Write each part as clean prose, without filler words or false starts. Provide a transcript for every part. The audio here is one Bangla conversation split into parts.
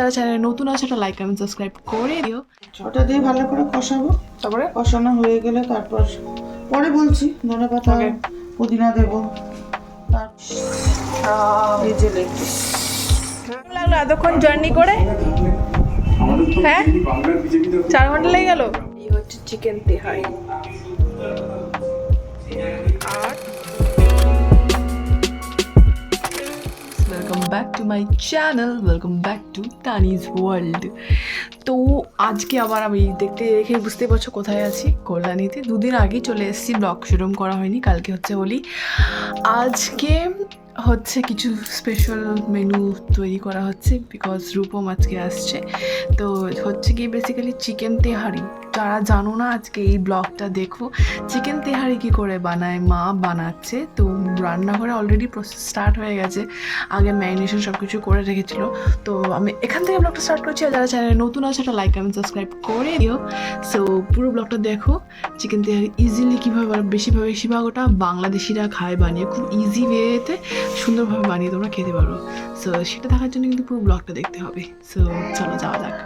যারা চ্যানেলে নতুন আছে একটা লাইক কমেন্ট সাবস্ক্রাইব করে দিও। ওটা দিয়ে ভালো করে কষাবো, তারপরে কষানো হয়ে গেলে তারপর পরে বলছি ধনেপাতা পুদিনা দেবো। এই যে লেগ পিস লাগলো এতক্ষণ জার্নি করে, হ্যাঁ 4 ঘন্টা লেগে গেল। এই হচ্ছে চিকেন তেহারি আর welcome back to my channel, welcome back to Tanij world. তো আজকে আবার আমি দেখতে দেখে বুঝতে পারছো কোথায় আছি, কল্যাণীতে। দুদিন আগেই চলে এসেছি, ব্লগ শুরু করা হয়নি। কালকে হচ্ছে হোলি, আজকে হচ্ছে কিছু স্পেশাল মেনু তৈরি করা হচ্ছে বিকজ রূপম আজকে আসছে। তো হচ্ছে কি বেসিক্যালি চিকেন তেহারি। যারা জানো না আজকে এই ব্লগটা দেখো, চিকেন তেহারি কী করে বানায় মা বানাচ্ছে। তো রান্নাঘরে অলরেডি প্রসেস স্টার্ট হয়ে গেছে, আগে ম্যারিনেশন সব কিছু করে রেখেছিল। তো আমি এখান থেকে ব্লগটা স্টার্ট করছি, আর যারা চ্যানেলে নতুন আছে একটা লাইক কমেন্ট সাবস্ক্রাইব করে দিও। সো পুরো ব্লগটা দেখো, চিকেন তেহারি ইজিলি কীভাবে বেশিরভাগ ওটা বাংলাদেশিরা খায় বানিয়ে, খুব ইজি ওয়েতে সুন্দরভাবে বানিয়ে তোমরা খেতে পারো। সো সেটা দেখার জন্য কিন্তু পুরো ব্লগটা দেখতে হবে। সো চলো যাওয়া যাক।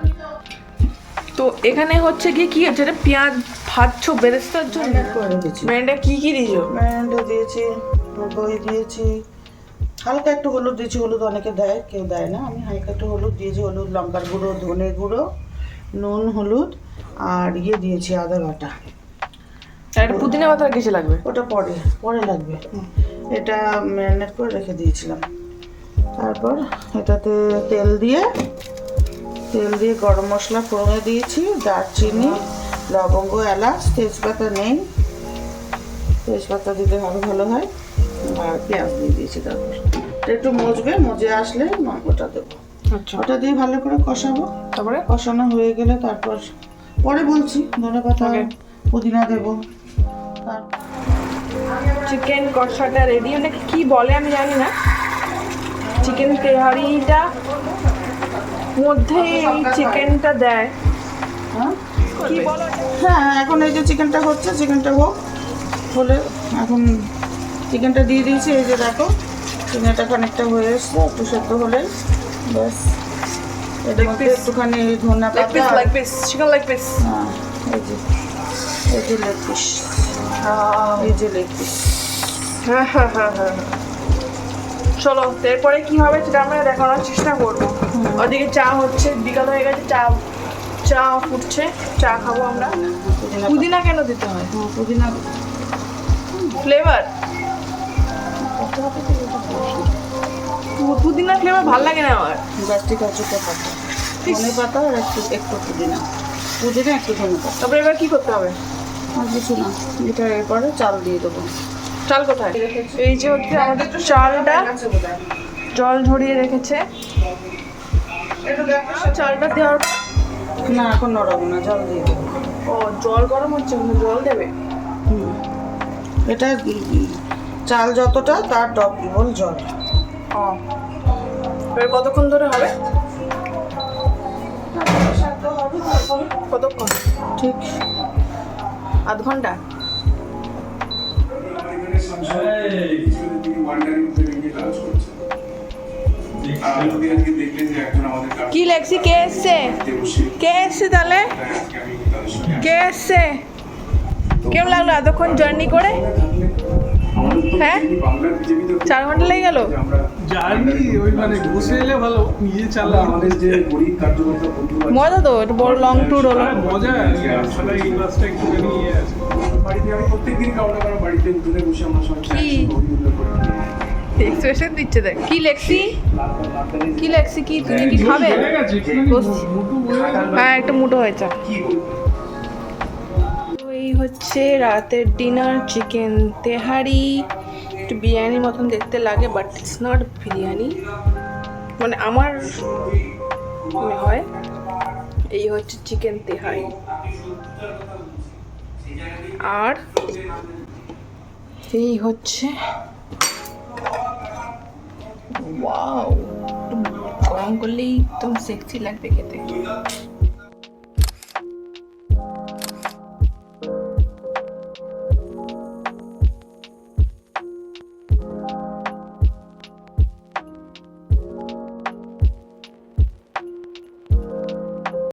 তো এখানে হচ্ছে কি হচ্ছে, এটা পেঁয়াজ ভাজছো বেরেস্তার জন্য? ম্যারিনেটে কি দিয়েছো? ম্যারিনেটে দিয়েছি, দই দিয়েছি, হালকা একটু হলুদ দিয়েছি। হলুদ অনেকে দেয়, কেউ দেয় না। আমি হালকা একটু হলুদ দিয়েছি, হলুদ, লঙ্কার গুঁড়ো, ধনে গুঁড়ো, নুন, হলুদ আর দিয়েছি আদা বাটা। একটা পুদিনা পাতা কিসে লাগবে? ওটা পরে লাগবে। এটা ম্যারিনেট করে রেখে দিয়েছিলাম। তারপর এটাতে তেল দিয়ে গরম মশলা ফোড়নে দিয়েছি, দারচিনি, লবঙ্গ, এলাচ, তেজপাতা নেই, তেজপাতা দিলে আরও ভালো হয়। আর পেঁয়াজ দিয়ে দিয়েছি। তারপর একটু মজে আসলে ওটা দেবো। আচ্ছা, ওটা দিয়ে ভালো করে কষাবো, তারপরে কষানো হয়ে গেলে তারপর পরে বলছি ধনেপাতা পুদিনা দেবো। চিকেন কষাটা রেডি। অনেকে কি বলে আমি জানি না, চিকেন তেহারিটা মধ্যে এই চিকেনটা দেয়, হ্যাঁ কি বলো? হ্যাঁ, এখন এই যে চিকেনটা হচ্ছে, চিকেনটা হলে এখন চিকেনটা দিয়ে দিয়েছি। এই যে দেখো চিকেনটা খানিকটা হয়ে এসছে, একটু সেদ্ধ হলে ব্যাস। এর মধ্যে একটুখানি ধনেপাতা, চিকেন লেগ পিস, হ্যাঁ এই যে লেগ পিস, লেগ পিস। হ্যাঁ। চলো এরপরে কি হবে সেটা আমরা দেখানোর চেষ্টা করবো। ওদিকে চা হচ্ছে, বিকাল হয়ে গেছে, চা ফুটছে, চা খাবো আমরা। পুদিনা কেন দিতে হয়? পুদিনা ফ্লেভার, পুদিনা ফ্লেভার ভালো লাগে না আমার। গাছটি কাঁচুটা পাতা, ধনেপাতা আর একটু পুদিনা একটু ধনেপাতা। তারপরে এবার কি করতে হবে? আর কিছু না, এটা এরপরে চাল দিয়ে দেবো। চাল কোথায়? এই যে হচ্ছে আমাদের চালটা জল ঝরিয়ে রেখেছে। চালটা দেওয়ার না, এখন নড়াবো না, জল দিয়ে দেবো। ও জল গরম হচ্ছে, জল দেবে। এটা চাল যতটা তার ডবল জল। ও এবার কতক্ষণ ধরে হবে? কতক্ষণ? ঠিক আধ ঘন্টা। কি লেখছি? কে এসছে তাহলে? কে এসছে? কেমন লাগলো এতক্ষণ জার্নি করে, হ্যাঁ 4 ঘন্টা লেগে গেল। জার্নি ওই মানে বসে এলে ভালো, নিজে চালালে আমাদের যে গরিব কার্যকর্তা বন্ধু মজা তো, একটু বড় লং ট্যুর হলো। মজা। আসলে এই ক্লাসটা একটুখানি ইয়ে আছে। বাড়িতে আমি প্রত্যেকদিন কাউকে বাড়িতে উঠোনে বসে আমরা সবাই কি এক্সপ্রেশন দিচ্ছে দেখ। কি লেখছি কি তুমি কি খাবে? হয়ে গেছে বসছি। মোটু বলে হ্যাঁ একটু মোটো হয়েছে। তো এই হচ্ছে রাতের ডিনার, চিকেন তেহারি। একটু বিরিয়ানির মতন দেখতে লাগে, বাট ইটস নট বিরিয়ানি, মানে আমার মনে হয়। এই হচ্ছে চিকেন তেহারি আর এই হচ্ছে ওয়াও, গরম করলেই একদম সেক্সি লাগবে খেতে।